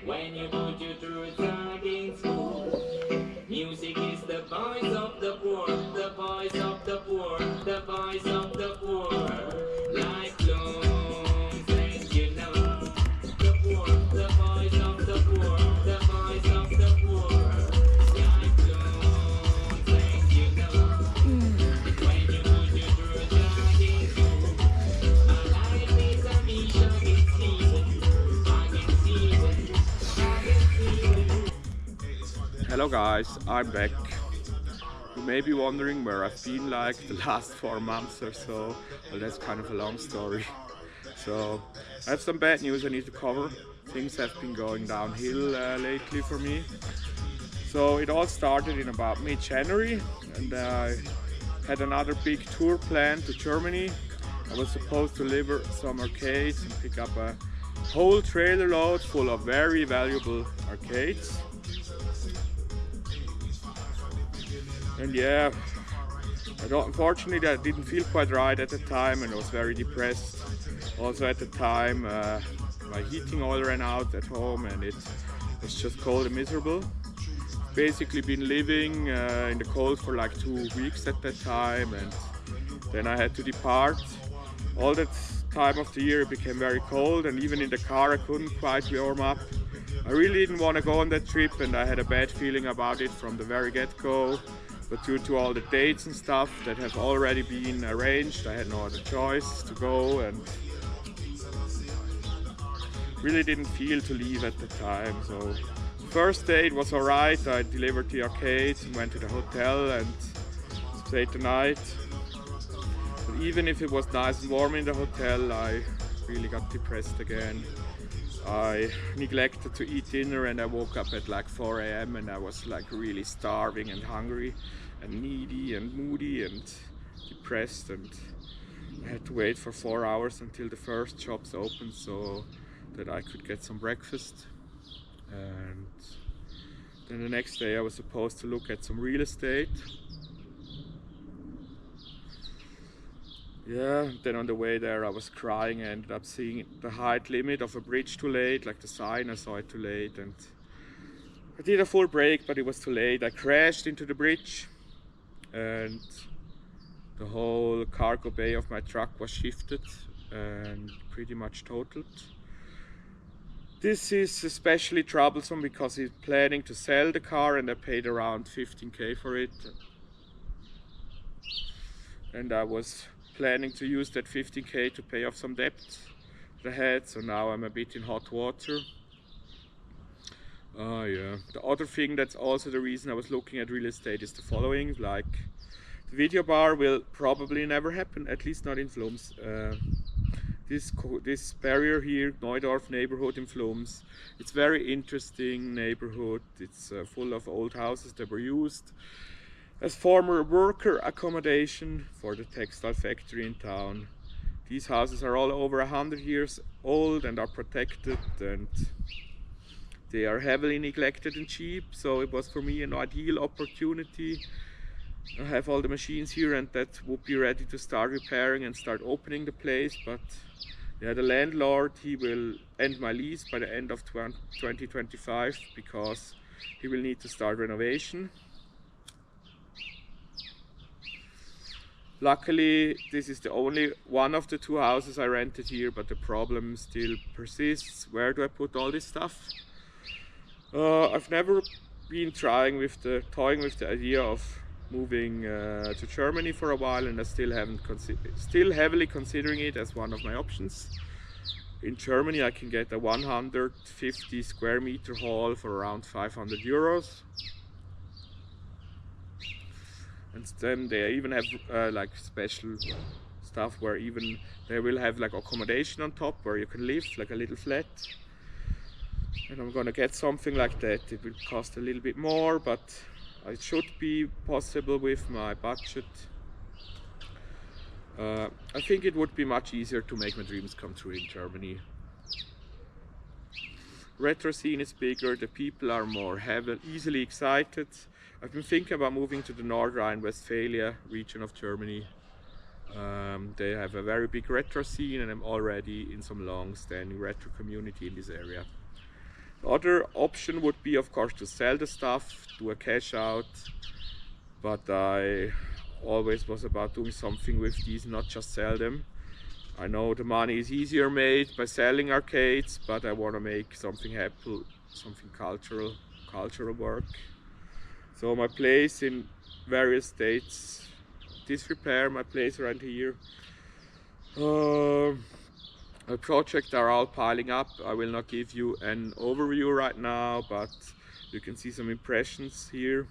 when you put your truth out in school. Music is the voice of the poor, the voice of the poor, the voice of the poor. Lifelong friends, you know. The poor, the voice of the poor, the voice of the poor. Lifelong friends, you know. When you put your truth out in school. My life is a mission, it's season. I can see it, I can see it. Hello guys, I'm back. You may be wondering where I've been like the last 4 months or so. Well, that's kind of a long story. So, I have some bad news I need to cover. Things have been going downhill lately for me. So, it all started in about mid-January, and I had another big tour planned to Germany. I was supposed to deliver some arcades and pick up a whole trailer load full of very valuable arcades. And yeah, unfortunately I didn't feel quite right at the time and I was very depressed. Also at the time my heating oil ran out at home and it was just cold and miserable. Basically been living in the cold for like 2 weeks at that time, and then I had to depart. All that time of the year it became very cold, and even in the car I couldn't quite warm up. I really didn't want to go on that trip and I had a bad feeling about it from the very get-go. But due to all the dates and stuff that have already been arranged, I had no other choice to go, and really didn't feel to leave at the time. So first day it was alright, I delivered the arcades and went to the hotel and stayed the night. But even if it was nice and warm in the hotel, I really got depressed again. I neglected to eat dinner and I woke up at like 4 a.m. and I was like really starving and hungry and needy and moody and depressed, and I had to wait for 4 hours until the first shops opened so that I could get some breakfast. And then the next day I was supposed to look at some real estate. Yeah, then on the way there I was crying. I ended up seeing the height limit of a bridge too late, like the sign, I saw it too late, and I did a full brake but it was too late. I crashed into the bridge and the whole cargo bay of my truck was shifted and pretty much totaled. This is especially troublesome because he's planning to sell the car and I paid around 15k for it. And I was planning to use that 15k to pay off some debt that I had, so now I'm a bit in hot water. Yeah. The other thing that's also the reason I was looking at real estate is the following. Like, the video bar will probably never happen, at least not in Flums. This barrier here, Neudorf neighborhood in Flums, it's very interesting neighborhood. It's full of old houses that were used as former worker accommodation for the textile factory in town. These houses are all over 100 years old and are protected, and they are heavily neglected and cheap, so it was for me an ideal opportunity. I have all the machines here and that would be ready to start repairing and start opening the place, but yeah, the landlord, he will end my lease by the end of 2025 because he will need to start renovation. Luckily, this is the only one of the 2 houses I rented here, but the problem still persists. Where do I put all this stuff? I've never been toying with the idea of moving to Germany for a while, and I still heavily considering it as one of my options. In Germany, I can get a 150 square meter hall for around 500 euros. And then they even have like special stuff where even they will have like accommodation on top where you can live, like a little flat. And I'm gonna get something like that. It will cost a little bit more, but it should be possible with my budget. I think it would be much easier to make my dreams come true in Germany. Retro scene is bigger, the people are more easily excited. I've been thinking about moving to the North Rhine-Westphalia region of Germany. They have a very big retro scene and I'm already in some long-standing retro community in this area. Other option would be, of course, to sell the stuff, do a cash out, but I always was about doing something with these, not just sell them. I know the money is easier made by selling arcades, but I want to make something happen, something cultural work. So my place in various states, disrepair, my place around here. My projects are all piling up. I will not give you an overview right now, but you can see some impressions here.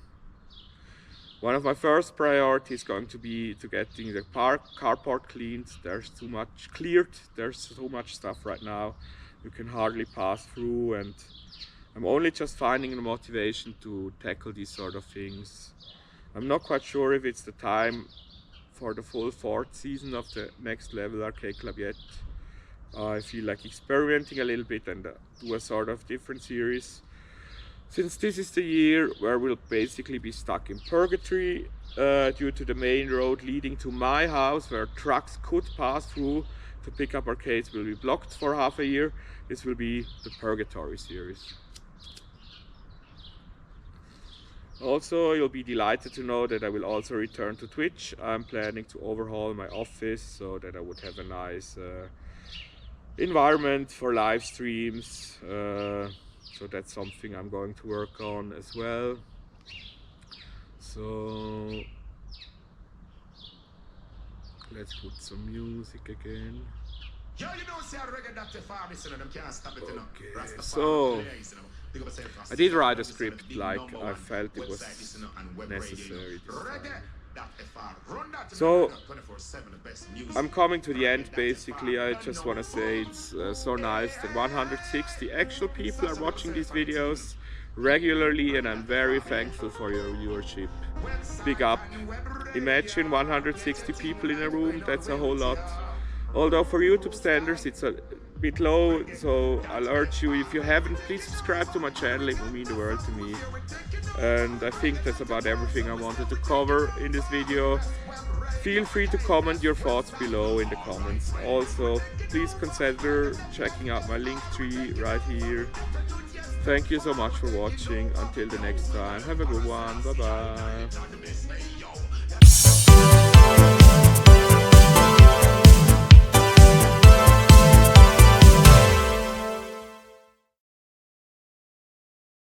One of my first priorities is going to be to getting the carport cleaned. There's too much cleared. There's so much stuff right now. You can hardly pass through, and I'm only just finding the motivation to tackle these sort of things. I'm not quite sure if it's the time for the full fourth season of the Next Level Arcade Club yet. I feel like experimenting a little bit and do a sort of different series. Since this is the year where we'll basically be stuck in purgatory due to the main road leading to my house where trucks could pass through to pick up arcades will be blocked for half a year. This will be the Purgatory series. Also, you'll be delighted to know that I will also return to Twitch. I'm planning to overhaul my office so that I would have a nice environment for live streams. So that's something I'm going to work on as well. So let's put some music again. Okay, so I did write a script like I felt it was necessary this time. So I'm coming to the end basically. I just want to say it's so nice that 160 actual people are watching these videos regularly, and I'm very thankful for your viewership. Big up. Imagine 160 people in a room, that's a whole lot. Although for YouTube standards it's a bit low, so I'll urge you, if you haven't, please subscribe to my channel, it will mean the world to me. And I think that's about everything I wanted to cover in this video. Feel free to comment your thoughts below in the comments. Also, please consider checking out my link tree right here. Thank you so much for watching. Until the next time, have a good one. Bye bye.